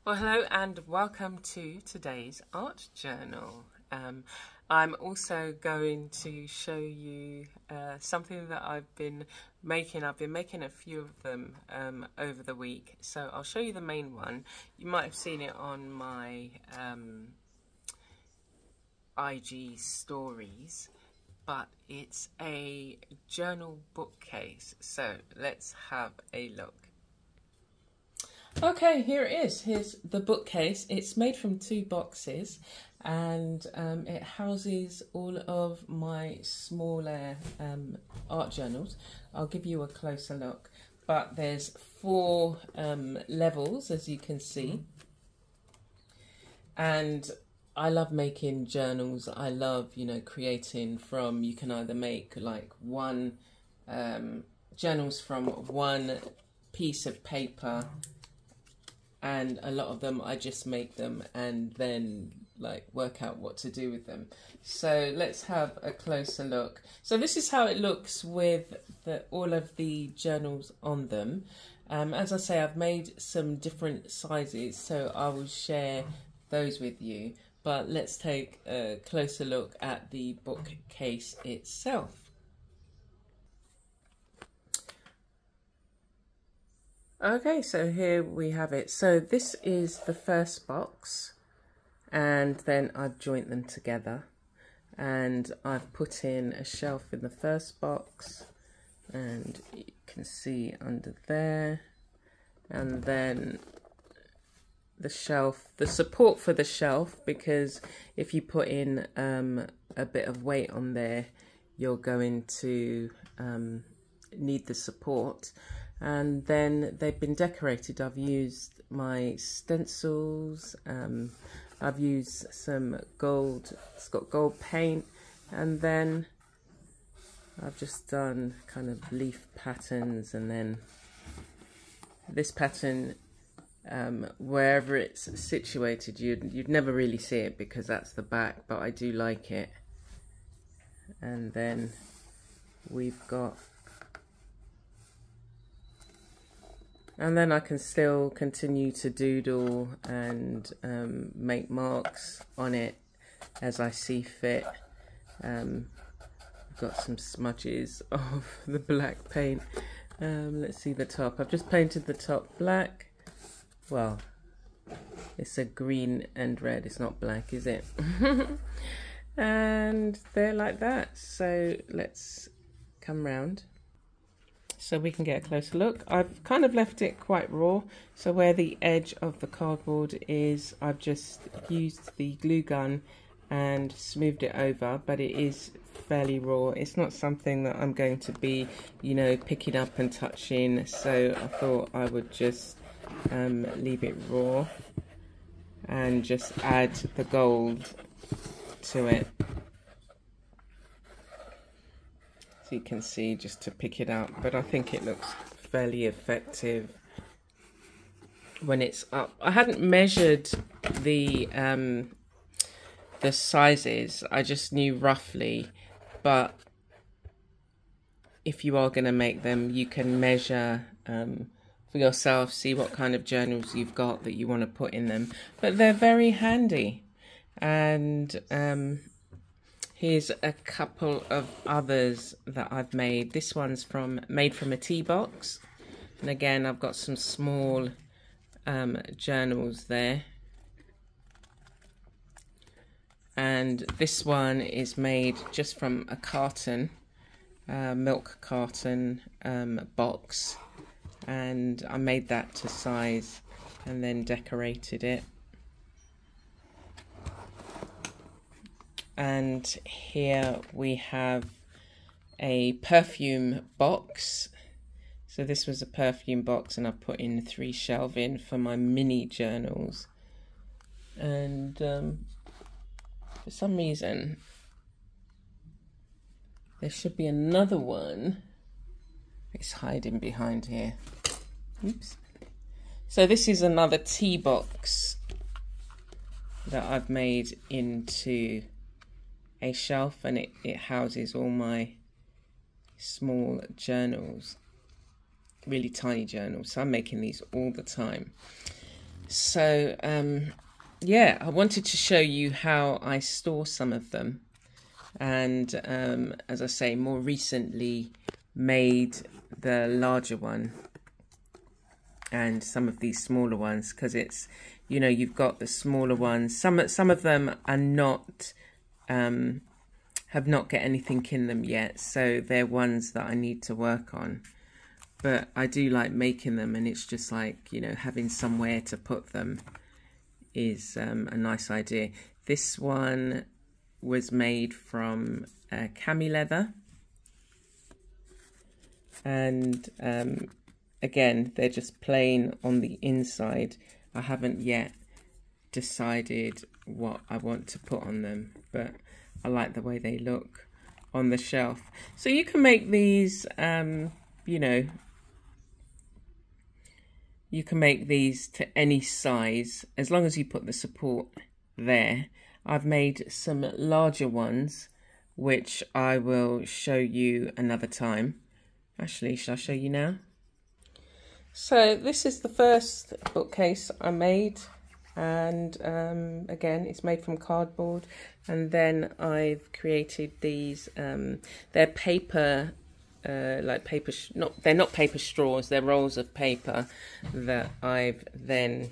Well, hello and welcome to today's art journal. I'm also going to show you something that I've been making. I've been making a few of them over the week. So I'll show you the main one. You might have seen it on my IG stories, but it's a journal bookcase. So let's have a look. Okay, here it is. Here's the bookcase. It's made from 2 boxes and it houses all of my smaller art journals. I'll give you a closer look. But there's 4 levels, as you can see. And I love making journals. I love, creating from, you can either make like journals from one piece of paper, and a lot of them I just make them and then work out what to do with them. So let's have a closer look. So this is how it looks with all of the journals on them. As I say, I've made some different sizes, so I will share those with you. But let's take a closer look at the bookcase itself. Okay, so here we have it. So this is the first box, and then I've joined them together, and I've put in a shelf in the first box, and you can see under there, and then the shelf, the support for the shelf, because if you put in a bit of weight on there, you're going to need the support. And then they've been decorated. I've used my stencils, I've used some gold, it's got gold paint, and then I've just done kind of leaf patterns, and then this pattern, wherever it's situated, you'd never really see it because that's the back, but I do like it. And then we've got, and then I can still continue to doodle and make marks on it as I see fit. I've got some smudges of the black paint. Let's see the top. I've just painted the top black. Well, it's a green and red. It's not black, is it? And they're like that. So let's come round so we can get a closer look. I've kind of left it quite raw, so where the edge of the cardboard is, I've just used the glue gun and smoothed it over, but it is fairly raw. It's not something that I'm going to be, picking up and touching, so I thought I would just leave it raw and just add the gold to it. So you can see, just to pick it up, but I think it looks fairly effective when it's up. I hadn't measured the sizes, I just knew roughly, but if you are going to make them, you can measure for yourself, see what kind of journals you've got that you want to put in them. But they're very handy. And here's a couple of others that I've made. This one's made from a tea box. And again, I've got some small journals there. And this one is made just from a carton, milk carton box. And I made that to size and then decorated it. And here we have a perfume box. So this was a perfume box, and I put in 3 shelving for my mini journals. And for some reason, there should be another one. It's hiding behind here. Oops. So this is another tea box that I've made into a shelf, and it houses all my small journals, really tiny journals. So I'm making these all the time. So yeah, I wanted to show you how I store some of them, and as I say, more recently made the larger one and some of these smaller ones, because it's, you know, you've got the smaller ones, some of them are not have not got anything in them yet, so they're ones that I need to work on. But I do like making them, and it's just like, you know, having somewhere to put them is a nice idea. This one was made from cami leather, and again, they're just plain on the inside. I haven't yet decided what I want to put on them, but I like the way they look on the shelf. So you can make these, you know, you can make these to any size as long as you put the support there. I've made some larger ones, which I will show you another time. Actually, shall I show you now? So this is the first bookcase I made, and again, it's made from cardboard, and then I've created these, they're paper, like paper, they're not paper straws, they're rolls of paper that I've then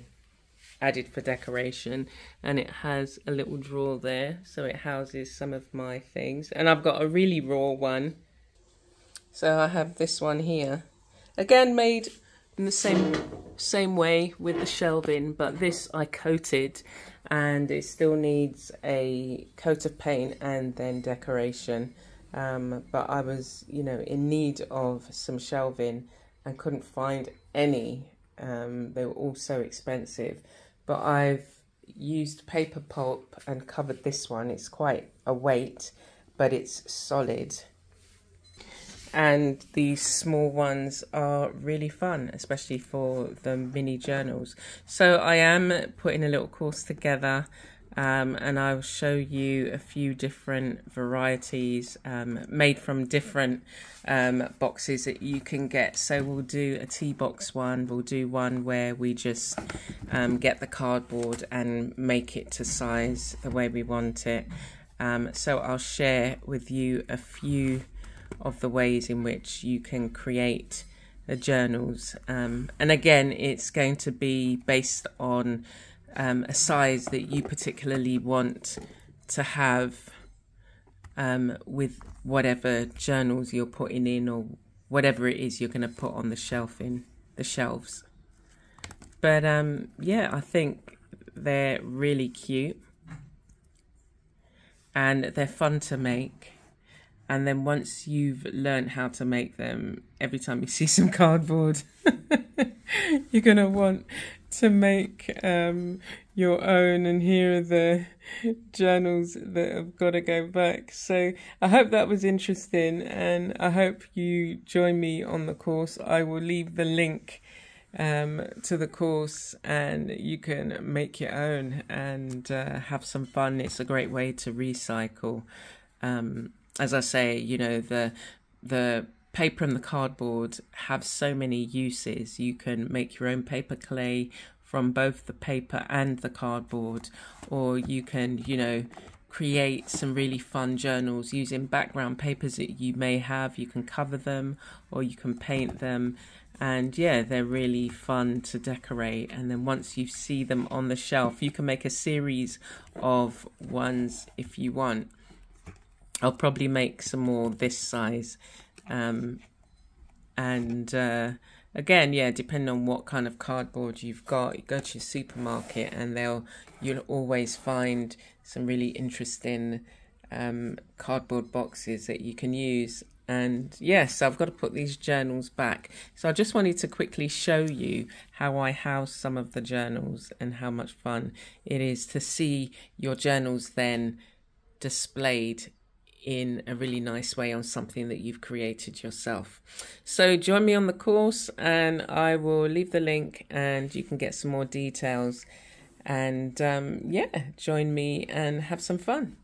added for decoration, and it has a little drawer there, so it houses some of my things. And I've got a really raw one, so I have this one here, again made in the same way with the shelving, but this I coated, and it still needs a coat of paint and then decoration. But I was, you know, in need of some shelving and couldn't find any. They were all so expensive, but I've used paper pulp and covered this one. It's quite a weight, but it's solid. And these small ones are really fun, especially for the mini journals. So I am putting a little course together, and I'll show you a few different varieties made from different boxes that you can get. So we'll do a tea box one, we'll do one where we just get the cardboard and make it to size the way we want it. So I'll share with you a few of the ways in which you can create the journals, and again, it's going to be based on a size that you particularly want to have with whatever journals you're putting in, or whatever it is you're going to put on the shelves. But yeah, I think they're really cute and they're fun to make. And then once you've learned how to make them, every time you see some cardboard, you're going to want to make your own. And here are the journals that have got to go back. So I hope that was interesting, and I hope you join me on the course. I will leave the link to the course, and you can make your own and have some fun. It's a great way to recycle. As I say, you know, the paper and the cardboard have so many uses. You can make your own paper clay from both the paper and the cardboard, or you can, you know, create some really fun journals using background papers that you may have. You can cover them or you can paint them, and yeah, they're really fun to decorate. And then once you see them on the shelf, you can make a series of ones if you want. I'll probably make some more this size, and again, yeah, depending on what kind of cardboard you've got, you go to your supermarket and you'll always find some really interesting cardboard boxes that you can use. And yes, I've got to put these journals back, so I just wanted to quickly show you how I house some of the journals and how much fun it is to see your journals then displayed in a really nice way on something that you've created yourself. So join me on the course, and I will leave the link and you can get some more details, and yeah, join me and have some fun.